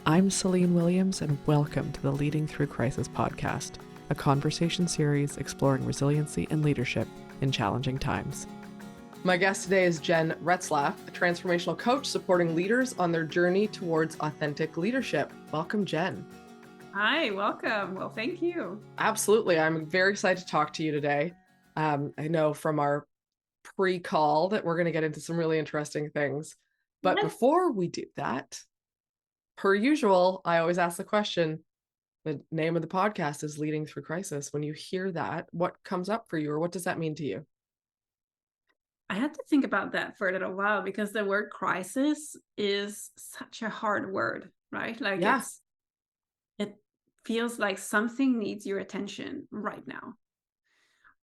I'm Celine Williams, and welcome to the Leading Through Crisis podcast, a conversation series exploring resiliency and leadership in challenging times. My guest today is Gen Retzlaff, a transformational coach supporting leaders on their journey towards authentic leadership. Welcome, Jen. Hi, welcome. Well, thank you. Absolutely. I'm very excited to talk to you today. I know from our pre-call that we're going to get into some really interesting things. But before we do that, per usual, I always ask the question, the name of the podcast is Leading Through Crisis. When you hear that, what comes up for you, or what does that mean to you? I had to think about that for a little while because the word crisis is such a hard word, right? Like it feels like something needs your attention right now.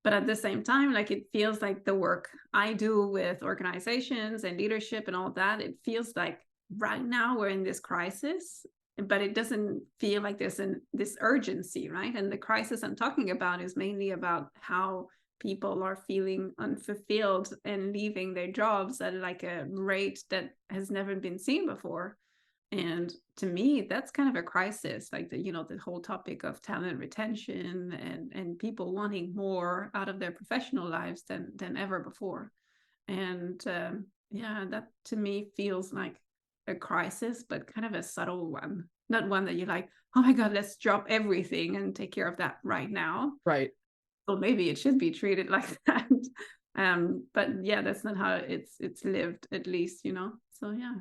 But at the same time, like it feels like the work I do with organizations and leadership and all that, it feels like right now we're in this crisis, but it doesn't feel like there's this urgency, right? And the crisis I'm talking about is mainly about how people are feeling unfulfilled and leaving their jobs at like a rate that has never been seen before. And to me, that's kind of a crisis, like the whole topic of talent retention and people wanting more out of their professional lives than ever before. And that to me feels like a crisis, but kind of a subtle one, not one that you're like, oh my God, let's drop everything and take care of that right now. Right. So maybe it should be treated like that. But yeah, that's not how it's lived, at least, So yeah.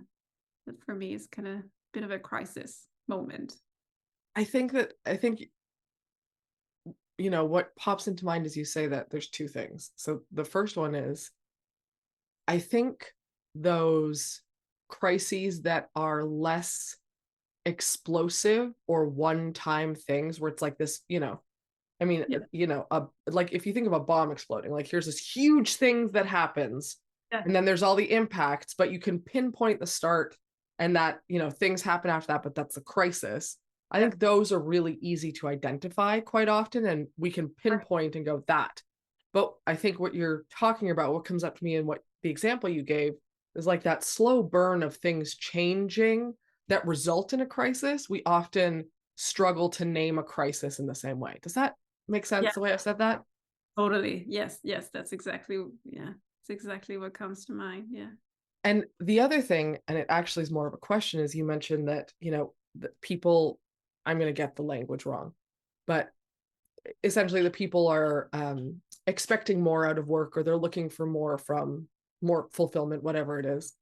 That for me is kind of a bit of a crisis moment. I think what pops into mind as you say that, there's two things. So the first one is, I think those crises that are less explosive or one-time things where it's like this, like if you think of a bomb exploding, like here's this huge thing that happens, and then there's all the impacts, but you can pinpoint the start and that, things happen after that, but that's a crisis. I think those are really easy to identify quite often, and we can pinpoint and go that. But I think what you're talking about, what comes up to me and what the example you gave is like that slow burn of things changing that result in a crisis. We often struggle to name a crisis in the same way. Does that make sense, the way I said that? Totally. Yes. That's exactly what comes to mind. Yeah. And the other thing, and it actually is more of a question, is you mentioned that, that people, I'm going to get the language wrong, but essentially the people are expecting more out of work, or they're looking for more from more fulfillment, whatever it is.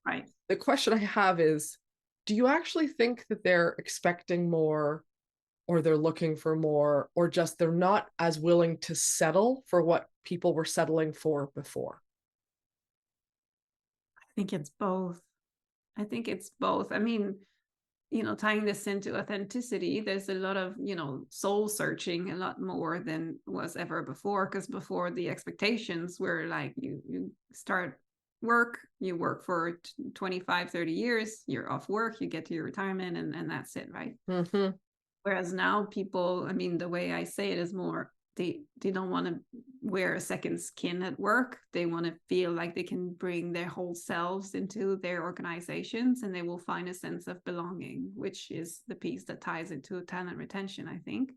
Right. The question I have is, do you actually think that they're expecting more, or they're looking for more, or just they're not as willing to settle for what people were settling for before? I think it's both. I mean, tying this into authenticity, there's a lot of, soul searching, a lot more than was ever before, because before the expectations were like you start work, you work for 25, 30 years, you're off work, you get to your retirement, and that's it, right? Mm-hmm. Whereas now people, I mean, the way I say it is more, they don't want to wear a second skin at work. They want to feel like they can bring their whole selves into their organizations, and they will find a sense of belonging, which is the piece that ties into talent retention, I think.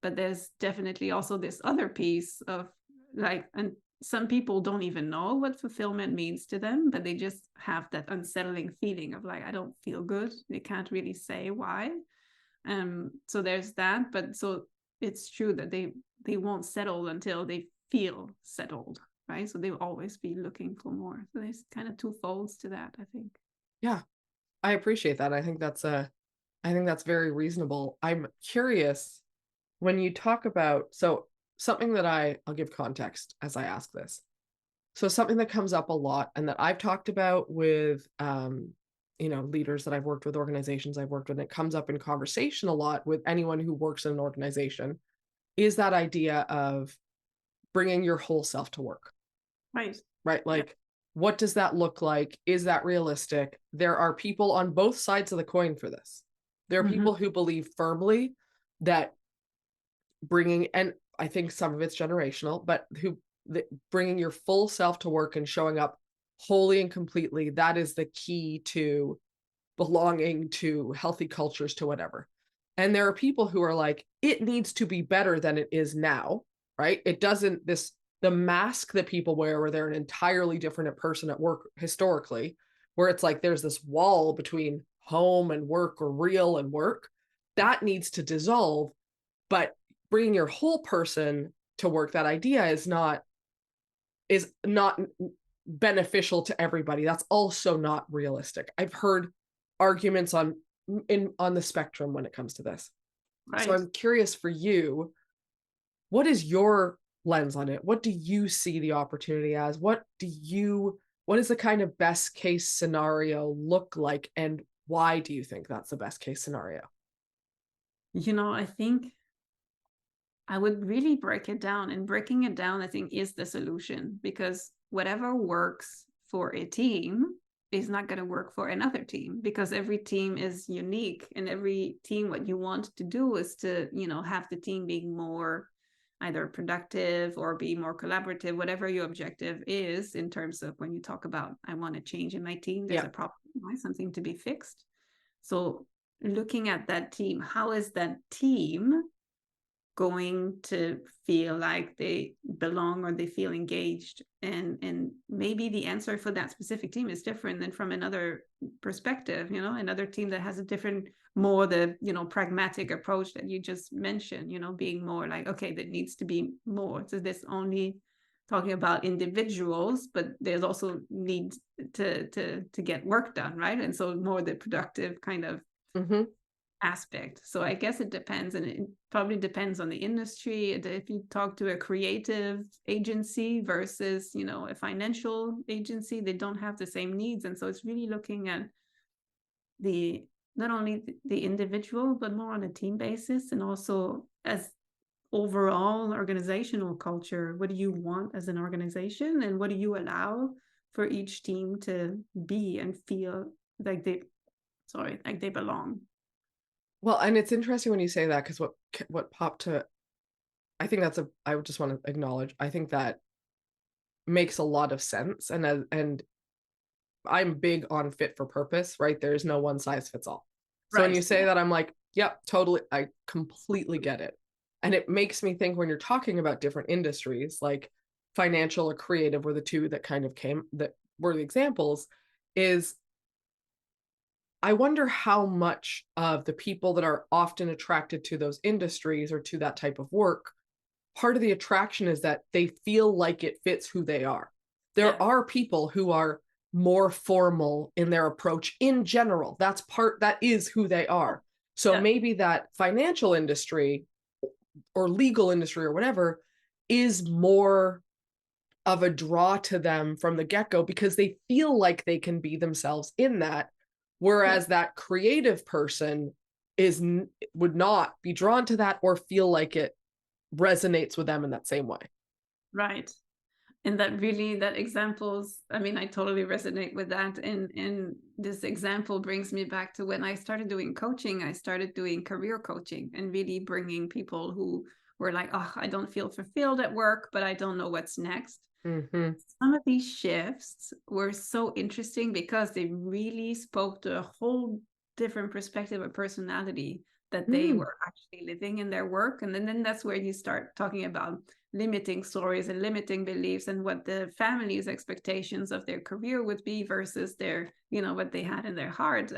But there's definitely also this other piece of like, and some people don't even know what fulfillment means to them, but they just have that unsettling feeling of like, I don't feel good. They can't really say why. So there's that, but so it's true that they won't settle until they feel settled, right? So they'll always be looking for more. So there's kind of two folds to that, I think. Yeah, I appreciate that. I think that's very reasonable. I'm curious, when you talk about, so something that I'll give context as I ask this. So something that comes up a lot and that I've talked about with leaders that I've worked with, organizations I've worked with, and it comes up in conversation a lot with anyone who works in an organization, is that idea of bringing your whole self to work. Right. Like, what does that look like? Is that realistic? There are people on both sides of the coin for this. There are people who believe firmly that and I think some of it's generational, but bringing your full self to work and showing up wholly and completely, that is the key to belonging, to healthy cultures, to whatever. And there are people who are like, it needs to be better than it is now, right? It doesn't, the mask that people wear where they're an entirely different person at work historically, where it's like there's this wall between home and work, or real and work, that needs to dissolve. But bringing your whole person to work, that idea is not beneficial to everybody. That's also not realistic. I've heard arguments on the spectrum when it comes to this. Right. So I'm curious for you, what is your lens on it? What do you see the opportunity as? What is the kind of best case scenario look like, and why do you think that's the best case scenario? I think I would really break it down, and breaking it down, I think, is the solution, because whatever works for a team is not going to work for another team, because every team is unique, and every team, what you want to do is to, have the team being more either productive or be more collaborative, whatever your objective is in terms of when you talk about, I want to change in my team, there's a problem, right? Something to be fixed. So looking at that team, how is that team going to feel like they belong, or they feel engaged? And maybe the answer for that specific team is different than from another perspective, another team that has a different, more the pragmatic approach that you just mentioned, being more like, okay, there needs to be more. So this only talking about individuals, but there's also need to get work done, right? And so more the productive kind of aspect. So I guess it depends, and it probably depends on the industry. If you talk to a creative agency versus a financial agency, they don't have the same needs. And so it's really looking at not only the individual, but more on a team basis, and also as overall organizational culture. What do you want as an organization, and what do you allow for each team to be and feel like they belong? Well, and it's interesting when you say that, because what popped to, I think I would just want to acknowledge, I think that makes a lot of sense. And I'm big on fit for purpose, right? There's no one size fits all. So when you say that, I'm like, yep, totally. I completely get it. And it makes me think, when you're talking about different industries, like financial or creative were the two that that were the examples, is I wonder how much of the people that are often attracted to those industries or to that type of work, part of the attraction is that they feel like it fits who they are. There are people who are more formal in their approach in general. That is who they are. So maybe that financial industry or legal industry or whatever is more of a draw to them from the get-go, because they feel like they can be themselves in that. Whereas that creative person would not be drawn to that or feel like it resonates with them in that same way. Right. And that examples, I mean, I totally resonate with that. And this example brings me back to when I started doing coaching. I started doing career coaching and really bringing people who were like, oh, I don't feel fulfilled at work, but I don't know what's next. Some of these shifts were so interesting because they really spoke to a whole different perspective of personality that they were actually living in their work. And then that's where you start talking about limiting stories and limiting beliefs, and what the family's expectations of their career would be versus their, what they had in their heart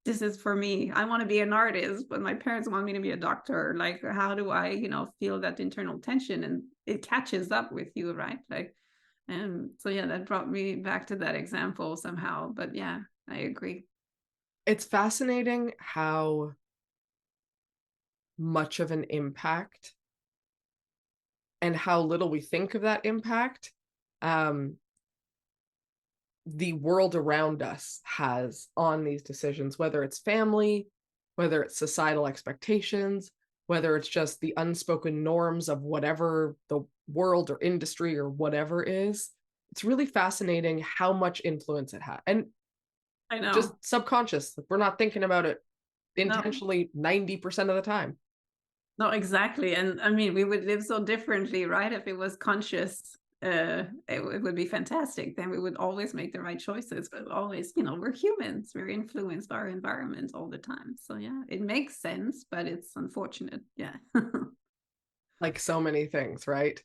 this is for me, I want to be an artist, but my parents want me to be a doctor. Like, how do I, feel that internal tension? And it catches up with you, right? Like, and so, that brought me back to that example somehow. But yeah, I agree. It's fascinating how much of an impact and how little we think of that impact the world around us has on these decisions, whether it's family, whether it's societal expectations, whether it's just the unspoken norms of whatever the world or industry or whatever is. It's really fascinating how much influence it has. And I know, just subconscious. We're not thinking about it intentionally 90% of the time. No, exactly. And I mean, we would live so differently, right? If it was conscious. it would be fantastic. Then we would always make the right choices, but always, we're humans, we're influenced by our environment all the time. So yeah, it makes sense, but it's unfortunate. Yeah. Like so many things, right?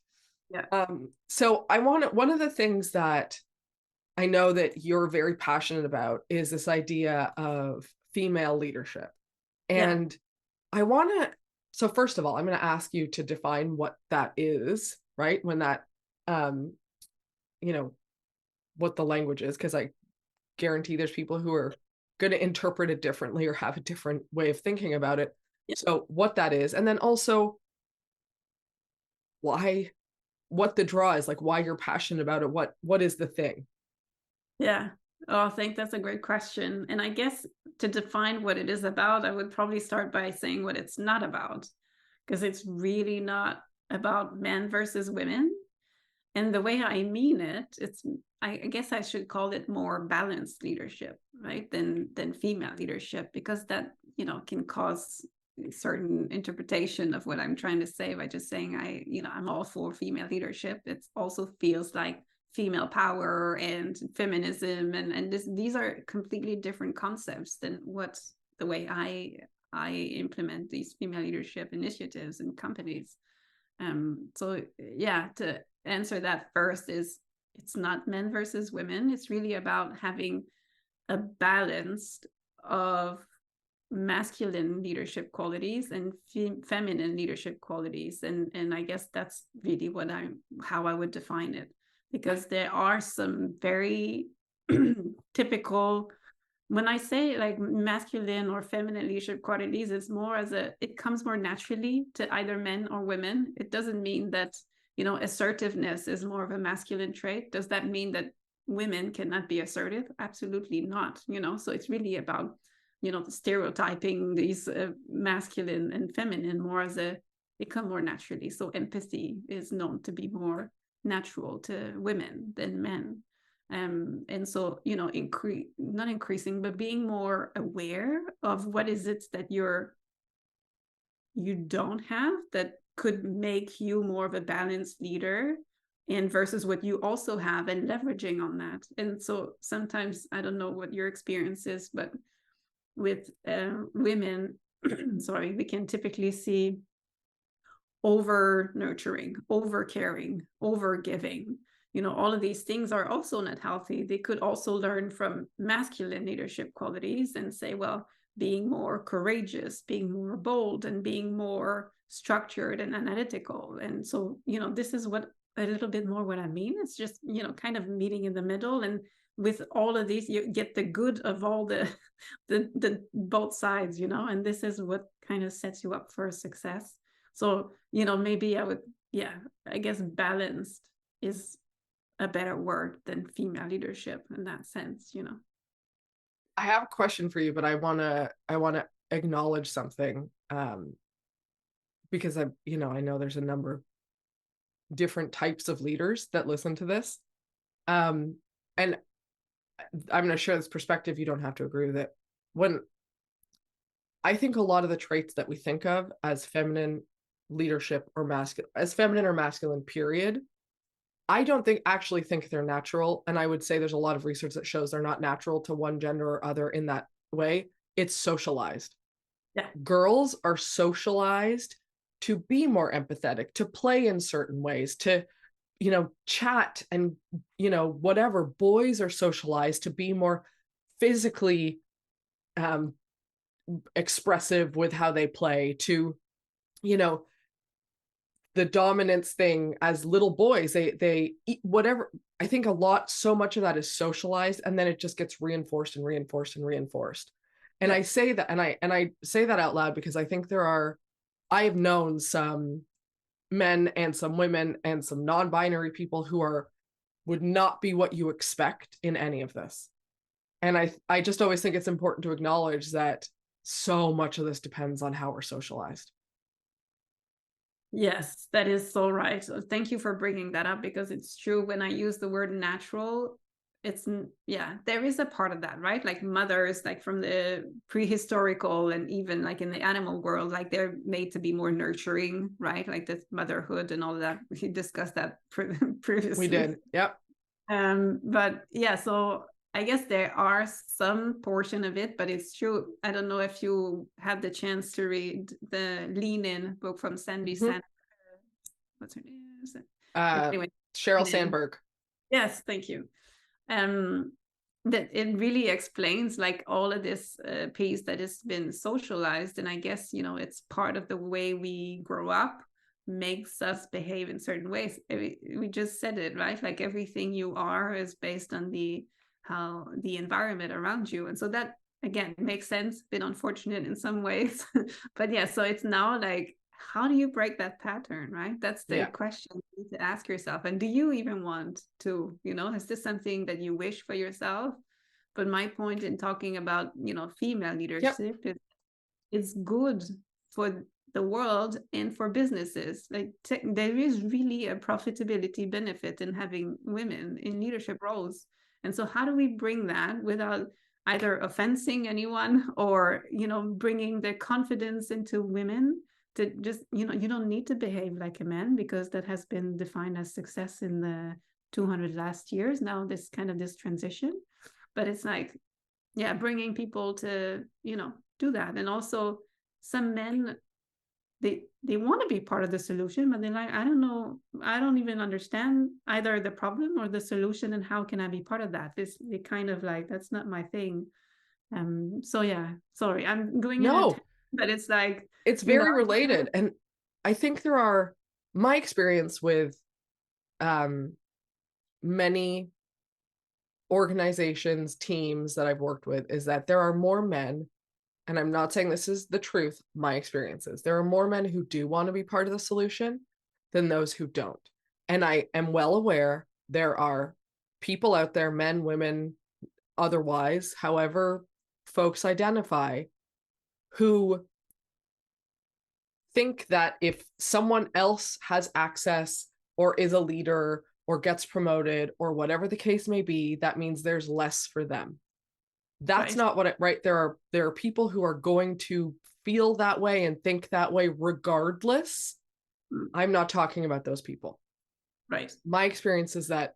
Yeah. So one of the things that I know that you're very passionate about is this idea of female leadership. Yeah. And so first of all, I'm going to ask you to define what that is, right? When that, you know, what the language is, because I guarantee there's people who are going to interpret it differently or have a different way of thinking about it. Yeah. So what that is, and then also what the draw is, like why you're passionate about it. What is the thing? Yeah. Oh, I think that's a great question. And I guess to define what it is about, I would probably start by saying what it's not about, because it's really not about men versus women. And the way I mean it, I guess I should call it more balanced leadership, right? Than female leadership, because that, can cause a certain interpretation of what I'm trying to say by just saying I'm all for female leadership. It also feels like female power and feminism, and these are completely different concepts than what the way I implement these female leadership initiatives in companies. So yeah, to answer that first, is it's not men versus women. It's really about having a balance of masculine leadership qualities and feminine leadership qualities, and I guess that's really how I would define it, because there are some very typical, when I say like masculine or feminine leadership qualities, it's more it comes more naturally to either men or women. It doesn't mean that, assertiveness is more of a masculine trait. Does that mean that women cannot be assertive? Absolutely not. So it's really about, the stereotyping these masculine and feminine more it come more naturally. So empathy is known to be more natural to women than men. And so, not increasing, but being more aware of what is it that you don't have that could make you more of a balanced leader, and versus what you also have, and leveraging on that. And so sometimes, I don't know what your experience is, but with women, sorry, we can typically see over nurturing, over caring, over giving. All of these things are also not healthy. They could also learn from masculine leadership qualities and say, well, being more courageous, being more bold, and being more structured and analytical. And so, this is a little bit more what I mean. It's just, kind of meeting in the middle. And with all of these, you get the good of all the both sides, and this is what kind of sets you up for success. So, maybe I guess balanced is a better word than female leadership in that sense. I have a question for you, but I want to acknowledge something, because I know there's a number of different types of leaders that listen to this. And I'm going to share this perspective. You don't have to agree with it. When I think a lot of the traits that we think of as feminine leadership or masculine, period, I don't actually think they're natural. And I would say there's a lot of research that shows they're not natural to one gender or other in that way. It's socialized. Yeah. Girls are socialized to be more empathetic, to play in certain ways, to, chat and, whatever. Boys are socialized to be more physically expressive with how they play, to, the dominance thing as little boys, they eat whatever. I think so much of that is socialized, and then it just gets reinforced and reinforced and reinforced. And yeah. I say that, and I say that out loud because I think I have known some men and some women and some non-binary people who would not be what you expect in any of this. And I just always think it's important to acknowledge that so much of this depends on how we're socialized. Yes, that is so right. So thank you for bringing that up, because it's true. When I use the word natural, there is a part of that, right? Like mothers, like from the prehistorical and even like in the animal world, like they're made to be more nurturing, right? Like this motherhood and all of that. We discussed that previously. We did. Yep. But yeah, so I guess there are some portion of it, but it's true. I don't know if you had the chance to read the Lean In book from Sandy Sand. What's her name? Anyway, Sheryl Sandberg. Yes, thank you. That it really explains like all of this piece that has been socialized, and I guess it's part of the way we grow up makes us behave in certain ways. We just said it, right? Like everything you are is based on how the environment around you, and so that again makes sense. Been unfortunate in some ways, but yeah. So it's now like, how do you break that pattern, right? That's the question you need to ask yourself. And do you even want to, is this something that you wish for yourself? But my point in talking about, female leadership is good for the world and for businesses. Like there is really a profitability benefit in having women in leadership roles. And so how do we bring that without either offending anyone or, bringing the confidence into women to just, you don't need to behave like a man, because that has been defined as success in the 200 last years. Now this transition, but it's like, bringing people to, do that. And also some men, they want to be part of the solution, but they're like, I don't know, I don't even understand either the problem or the solution, and how can I be part of that? They kind of like, that's not my thing. So yeah, sorry, I'm going but it's like, it's very related. And I think my experience with many organizations, teams that I've worked with is that there are more men, and I'm not saying this is the truth, my experiences, there are more men who do want to be part of the solution than those who don't. And I am well aware there are people out there, men, women, otherwise, however folks identify, who think that if someone else has access or is a leader or gets promoted or whatever the case may be, that means there's less for them. That's not what there are people who are going to feel that way and think that way regardless. I'm not talking about those people. Right. My experience is that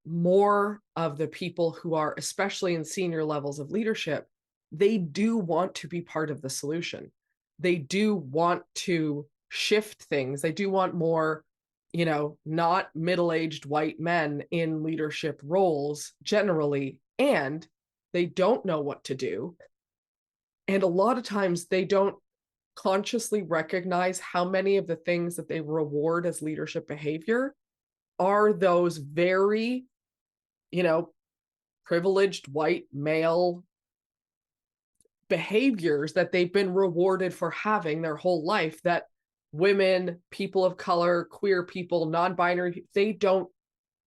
more of the people who are, especially in senior levels of leadership, they do want to be part of the solution. They do want to shift things. They do want more, not middle-aged white men in leadership roles generally, and they don't know what to do. And a lot of times they don't consciously recognize how many of the things that they reward as leadership behavior are those very, privileged white male behaviors that they've been rewarded for having their whole life, that women, people of color, queer people, non-binary, they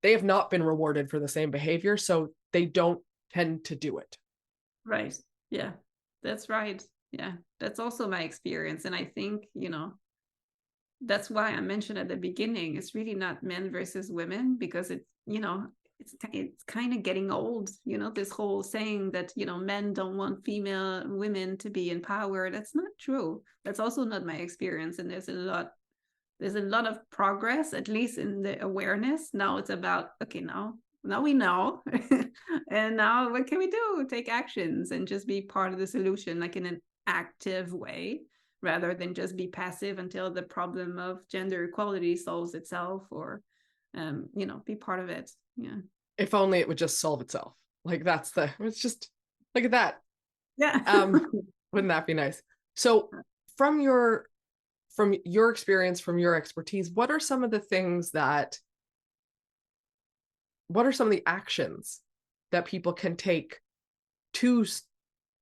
have not been rewarded for the same behavior, so they don't tend to do it. Right. Yeah, that's right. Yeah, that's also my experience. And I think, that's why I mentioned at the beginning, it's really not men versus women, because it's kind of getting old, this whole saying that, men don't want women to be in power. That's not true. That's also not my experience. And there's a lot of progress, at least in the awareness. Now it's about, okay, now we know. And now what can we do? Take actions and just be part of the solution, like in an active way, rather than just be passive until the problem of gender equality solves itself, or be part of it. Yeah. If only it would just solve itself. Like it's just, look at that. Yeah. Wouldn't that be nice? So from your experience, from your expertise, what are some of the actions that people can take to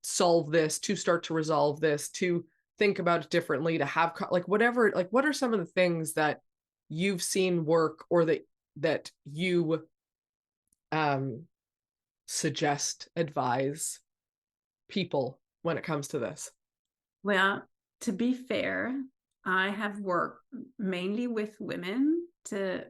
solve this, to start to resolve this, to think about it differently, to have what are some of the things that you've seen work, or that you suggest, advise people when it comes to this? Well, to be fair, I have worked mainly with women to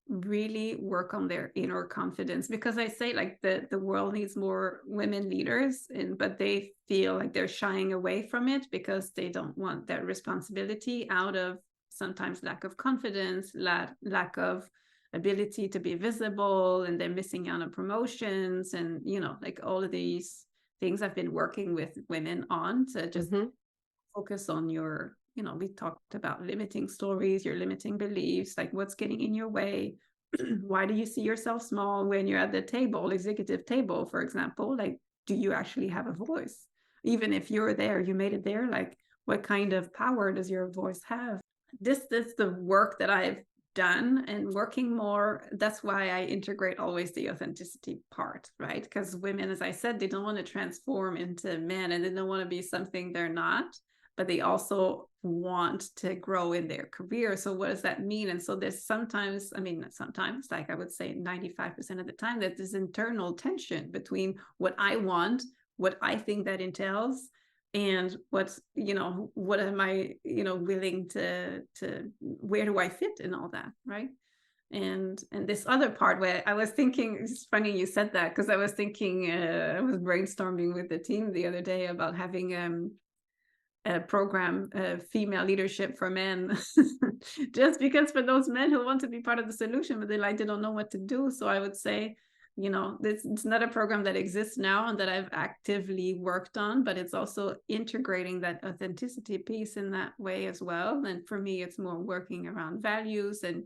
really work on their inner confidence, because I say like the world needs more women leaders, but they feel like they're shying away from it because they don't want that responsibility out of sometimes lack of confidence, lack of ability to be visible, and they're missing out on promotions, and like all of these things I've been working with women on to just focus on your, we talked about limiting stories, your limiting beliefs, like what's getting in your way. Why do you see yourself small when you're at the table, executive table, for example? Like, do you actually have a voice? Even if you're there, you made it there, like what kind of power does your voice have? This is the work that I've done, and working more. That's why I integrate always the authenticity part, right? Because women, as I said, they don't want to transform into men, and they don't want to be something they're not, but they also want to grow in their career. So what does that mean? And so there's sometimes, like I would say 95% of the time, that there's internal tension between what I want, what I think that entails, and what am I, willing to, where do I fit in all that, right? And this other part where I was thinking, it's funny you said that, because I was thinking, I was brainstorming with the team the other day about having a program, female leadership for men, just because for those men who want to be part of the solution, but they don't know what to do. So I would say, it's not a program that exists now and that I've actively worked on, but it's also integrating that authenticity piece in that way as well. And for me, it's more working around values and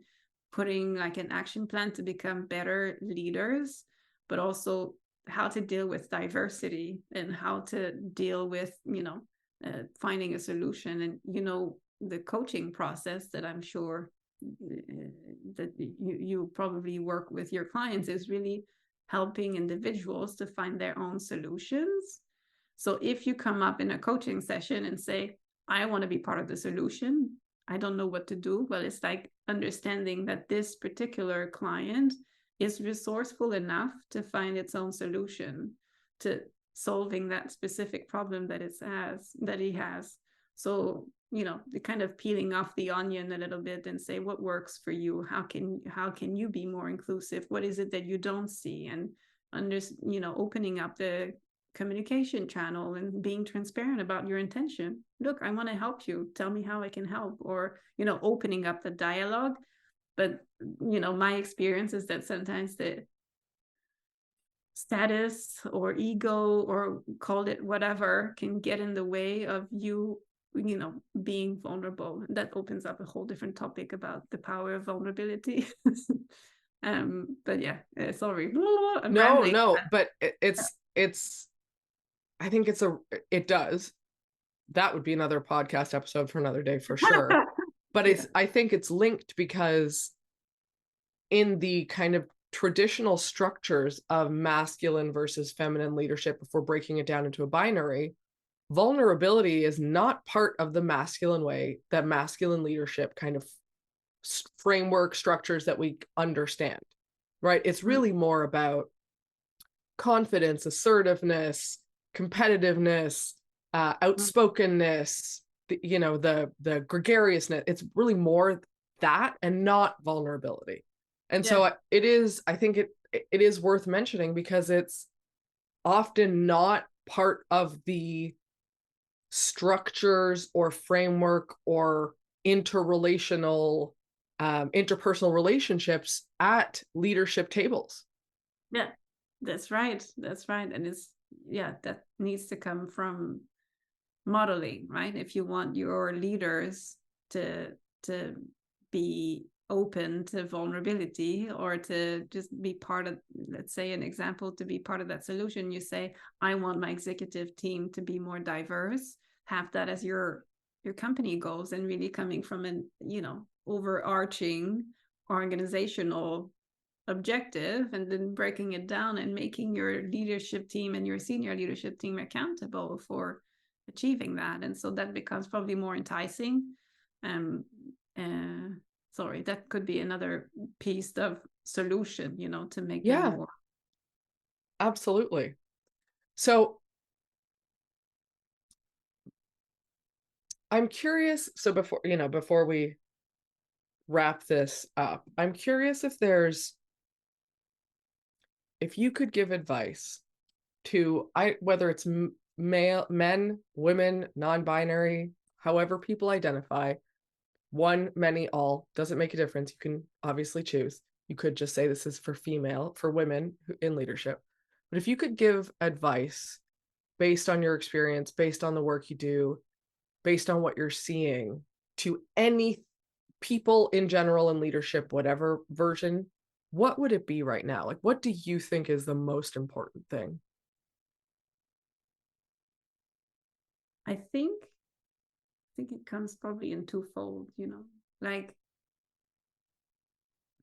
putting like an action plan to become better leaders, but also how to deal with diversity and how to deal with, finding a solution. And the coaching process that I'm sure that you probably work with your clients is really helping individuals to find their own solutions. So if you come up in a coaching session and say, I want to be part of the solution, I don't know what to do, well, it's like understanding that this particular client is resourceful enough to find its own solution to solving that specific problem that he has. So the kind of peeling off the onion a little bit and say, what works for you? How can you be more inclusive? What is it that you don't see? And opening up the communication channel and being transparent about your intention. Look, I want to help you. Tell me how I can help. Or opening up the dialogue. But my experience is that sometimes the status or ego, or call it whatever, can get in the way of you being vulnerable. That opens up a whole different topic about the power of vulnerability. But yeah, sorry, I'm rambling. But it's I think it does. That would be another podcast episode for another day for sure. But I think it's linked, because in the kind of traditional structures of masculine versus feminine leadership, if we're breaking it down into a binary, vulnerability is not part of the masculine way, that masculine leadership kind of framework structures that we understand, right? It's really more about confidence, assertiveness, competitiveness, outspokenness, the gregariousness. It's really more that, and not vulnerability. And so I think it is worth mentioning, because it's often not part of the structures or framework or interpersonal relationships at leadership tables. Yeah, that's right. And that needs to come from modeling, right? If you want your leaders to be open to vulnerability, or to just be part of, let's say an example, to be part of that solution, you say, I want my executive team to be more diverse, have that as your company goals, and really coming from an overarching organizational objective, and then breaking it down and making your leadership team and your senior leadership team accountable for achieving that. And so that becomes probably more enticing. Sorry, that could be another piece of solution, to make them more. Absolutely. So I'm curious, so before we wrap this up, I'm curious if you could give advice to whether it's male, men, women, non-binary, however people identify, one, many, all, doesn't make a difference. You can obviously choose. You could just say this is for women in leadership. But if you could give advice based on your experience, based on the work you do, based on what you're seeing, to any people in general in leadership, whatever version, what would it be right now? Like, what do you think is the most important thing? I think it comes probably in twofold, like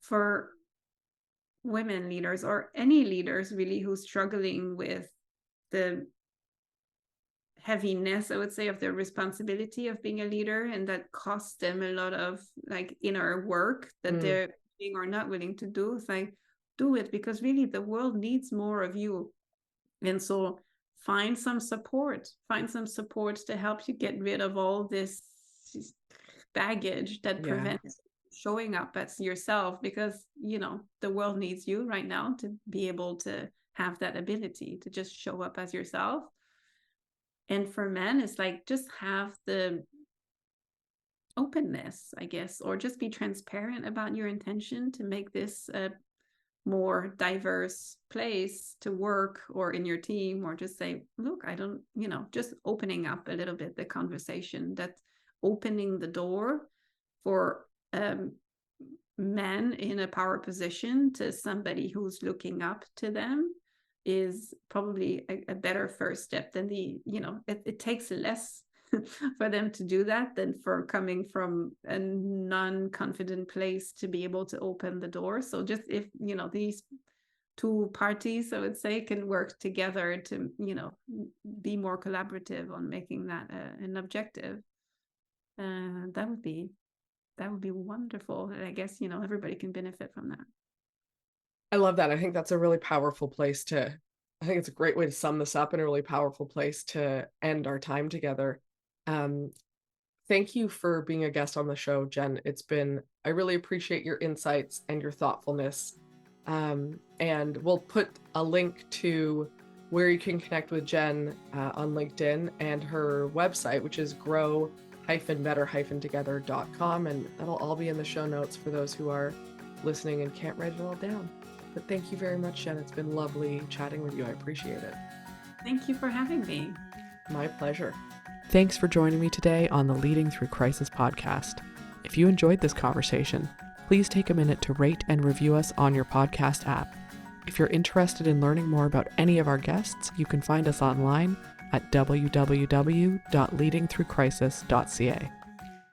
for women leaders or any leaders really who's struggling with the heaviness, I would say, of their responsibility of being a leader, and that costs them a lot of like inner work that they're being or not willing to do. It's like, do it, because really the world needs more of you. And so find some support to help you get rid of all this baggage that prevents showing up as yourself, because the world needs you right now to be able to have that ability to just show up as yourself. And for men, it's like, just have the openness, I guess, or just be transparent about your intention to make this a more diverse place to work or in your team, or just say, look, I don't, just opening up a little bit the conversation, that's opening the door for men in a power position to somebody who's looking up to them is probably a better first step than it takes less for them to do that than for coming from a non-confident place to be able to open the door. So just if, these two parties, I would say, can work together to, be more collaborative on making that an objective, that would be wonderful. And I guess, everybody can benefit from that. I love that. I think that's a really powerful place I think it's a great way to sum this up, and a really powerful place to end our time together. Thank you for being a guest on the show, Jen. I really appreciate your insights and your thoughtfulness. And we'll put a link to where you can connect with Jen on LinkedIn, and her website, which is grow-better-together.com. And that'll all be in the show notes for those who are listening and can't write it all down. But thank you very much, Jen. It's been lovely chatting with you. I appreciate it. Thank you for having me. My pleasure. Thanks for joining me today on the Leading Through Crisis podcast. If you enjoyed this conversation, please take a minute to rate and review us on your podcast app. If you're interested in learning more about any of our guests, you can find us online at www.leadingthroughcrisis.ca.